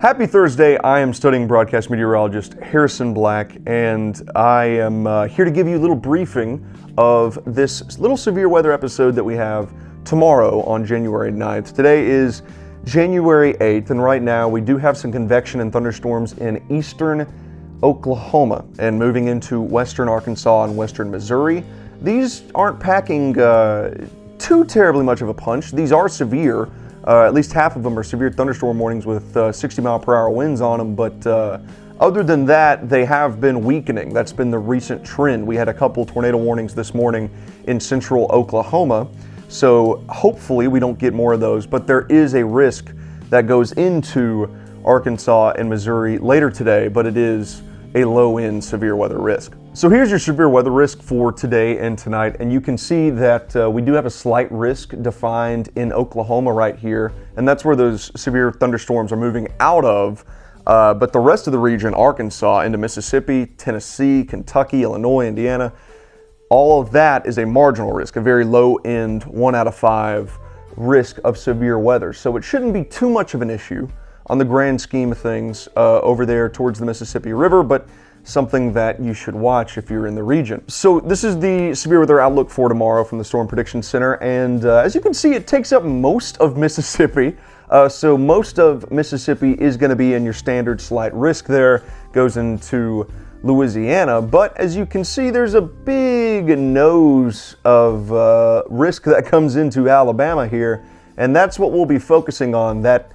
Happy Thursday. I am studying broadcast meteorologist Harrison Black, and I am here to give you a little briefing of this little severe weather episode that we have tomorrow on January 9th. Today is January 8th, and right now we do have some convection and thunderstorms in eastern Oklahoma and moving into western Arkansas and western Missouri. These aren't packing too terribly much of a punch. These are severe. At least half of them are severe thunderstorm warnings with 60-mile-per-hour winds on them, but other than that, they have been weakening. That's been the recent trend. We had a couple tornado warnings this morning in central Oklahoma, so hopefully we don't get more of those, but there is a risk that goes into Arkansas and Missouri later today, but it is a low-end severe weather risk. So here's your severe weather risk for today and tonight, and you can see that we do have a slight risk defined in Oklahoma right here, and that's where those severe thunderstorms are moving out of. But the rest of the region, Arkansas into Mississippi, Tennessee, Kentucky, Illinois, Indiana, all of that is a marginal risk, a very low-end 1 out of 5 risk of severe weather. So it shouldn't be too much of an issue on the grand scheme of things over there towards the Mississippi River, but something that you should watch if you're in the region. So this is the severe weather outlook for tomorrow from the Storm Prediction Center, and as you can see, it takes up most of Mississippi. So most of Mississippi is going to be in your standard slight risk there, goes into Louisiana, but as you can see, there's a big nose of risk that comes into Alabama here, and that's what we'll be focusing on, that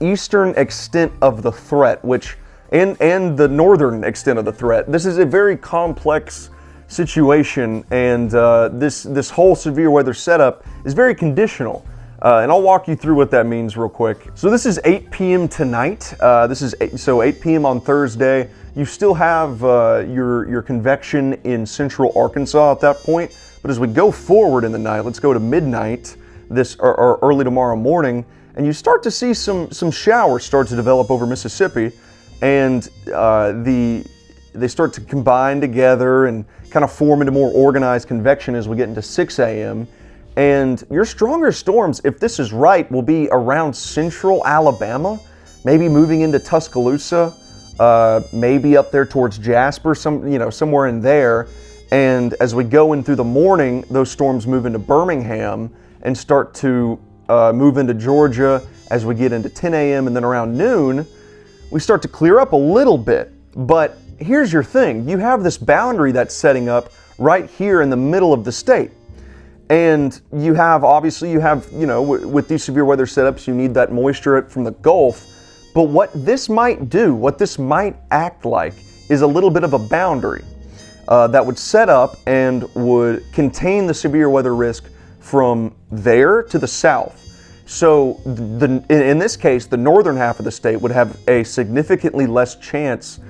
eastern extent of the threat, which and the northern extent of the threat. This is a very complex situation, and this whole severe weather setup is very conditional. And I'll walk you through what that means real quick. So this is 8 p.m. tonight. This is 8 p.m. on Thursday. You still have your convection in central Arkansas at that point. But as we go forward in the night, let's go to midnight or early tomorrow morning, and you start to see some showers start to develop over Mississippi. And they start to combine together and kind of form into more organized convection as we get into 6 a.m. And your stronger storms, if this is right, will be around central Alabama, maybe moving into Tuscaloosa, maybe up there towards Jasper, somewhere in there. And as we go in through the morning, those storms move into Birmingham and start to move into Georgia as we get into 10 a.m. and then around noon, we start to clear up a little bit. But here's your thing. You have this boundary that's setting up right here in the middle of the state. And you have, with these severe weather setups, you need that moisture from the Gulf. But what this might do, what this might act like, is a little bit of a boundary that would set up and would contain the severe weather risk from there to the south. So in this case, the northern half of the state would have a significantly less chance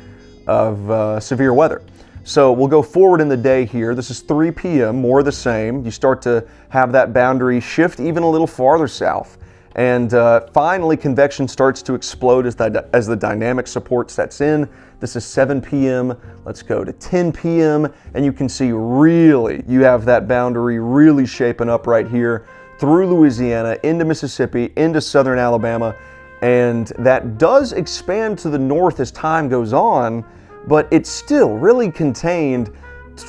of severe weather. So we'll go forward in the day here. This is 3 p.m., more of the same. You start to have that boundary shift even a little farther south. And finally, convection starts to explode as the dynamic support sets in. This is 7 p.m. Let's go to 10 p.m. And you can see really, you have that boundary really shaping up right here through Louisiana, into Mississippi, into southern Alabama, and that does expand to the north as time goes on, but it's still really contained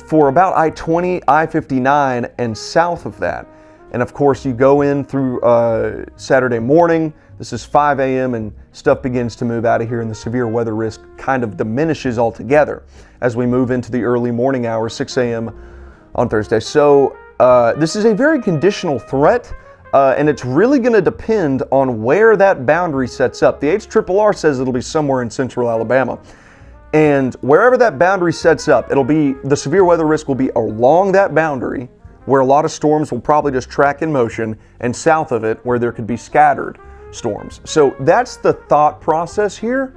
for about I-20, I-59, and south of that. And of course, you go in through Saturday morning, this is 5 a.m., and stuff begins to move out of here, and the severe weather risk kind of diminishes altogether as we move into the early morning hours, 6 a.m. on Thursday. So this is a very conditional threat, and it's really going to depend on where that boundary sets up. The HRRR says it'll be somewhere in central Alabama. And wherever that boundary sets up, the severe weather risk will be along that boundary, where a lot of storms will probably just track in motion, and south of it, where there could be scattered storms. So that's the thought process here.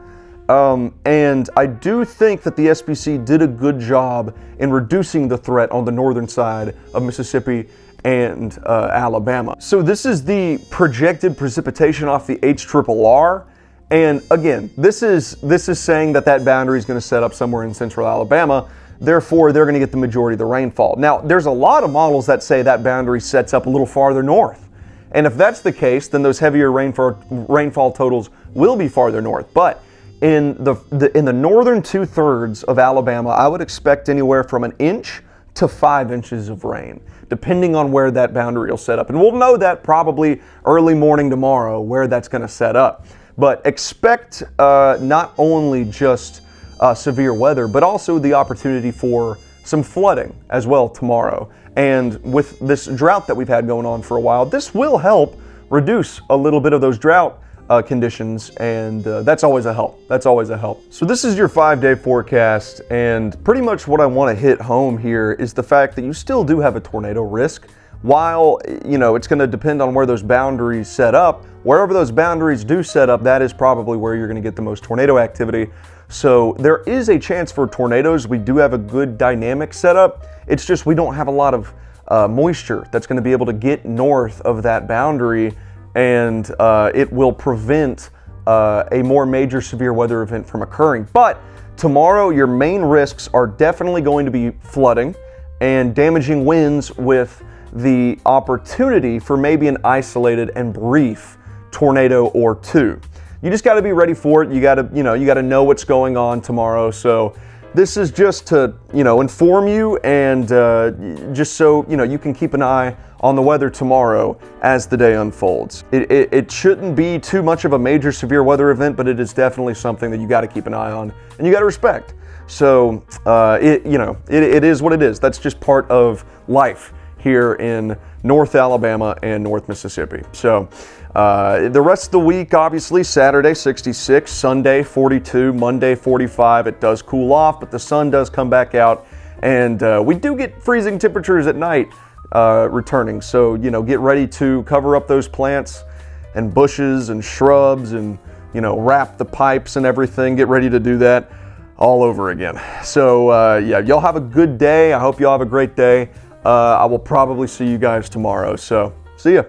And I do think that the SPC did a good job in reducing the threat on the northern side of Mississippi and Alabama. So this is the projected precipitation off the HRRR. And again, this is saying that boundary is going to set up somewhere in central Alabama. Therefore, they're going to get the majority of the rainfall. Now, there's a lot of models that say that boundary sets up a little farther north. And if that's the case, then those heavier rainfall totals will be farther north. But in the northern 2/3 of Alabama, I would expect anywhere from 1 inch to 5 inches of rain, depending on where that boundary will set up. And we'll know that probably early morning tomorrow where that's going to set up. But expect not only just severe weather, but also the opportunity for some flooding as well tomorrow. And with this drought that we've had going on for a while, this will help reduce a little bit of those drought conditions, and that's always a help. That's always a help. So this is your 5-day forecast, and pretty much what I want to hit home here is the fact that you still do have a tornado risk. While, you know, it's going to depend on where those boundaries set up, wherever those boundaries do set up, that is probably where you're going to get the most tornado activity. So there is a chance for tornadoes. We do have a good dynamic setup. It's just we don't have a lot of moisture that's going to be able to get north of that boundary, and it will prevent a more major severe weather event from occurring. But tomorrow, your main risks are definitely going to be flooding and damaging winds, with the opportunity for maybe an isolated and brief tornado or two. You just got to be ready for it. You got to know what's going on tomorrow. So this is just to, inform you, and just so, you can keep an eye on the weather tomorrow as the day unfolds. It shouldn't be too much of a major severe weather event, but it is definitely something that you got to keep an eye on and you got to respect. So, it is what it is. That's just part of life here in North Alabama and North Mississippi. So the rest of the week, obviously, Saturday 66, Sunday 42, Monday 45. It does cool off, but the sun does come back out, and we do get freezing temperatures at night returning. So, get ready to cover up those plants and bushes and shrubs, and, wrap the pipes and everything. Get ready to do that all over again. So, y'all have a good day. I hope y'all have a great day. I will probably see you guys tomorrow. So, see ya.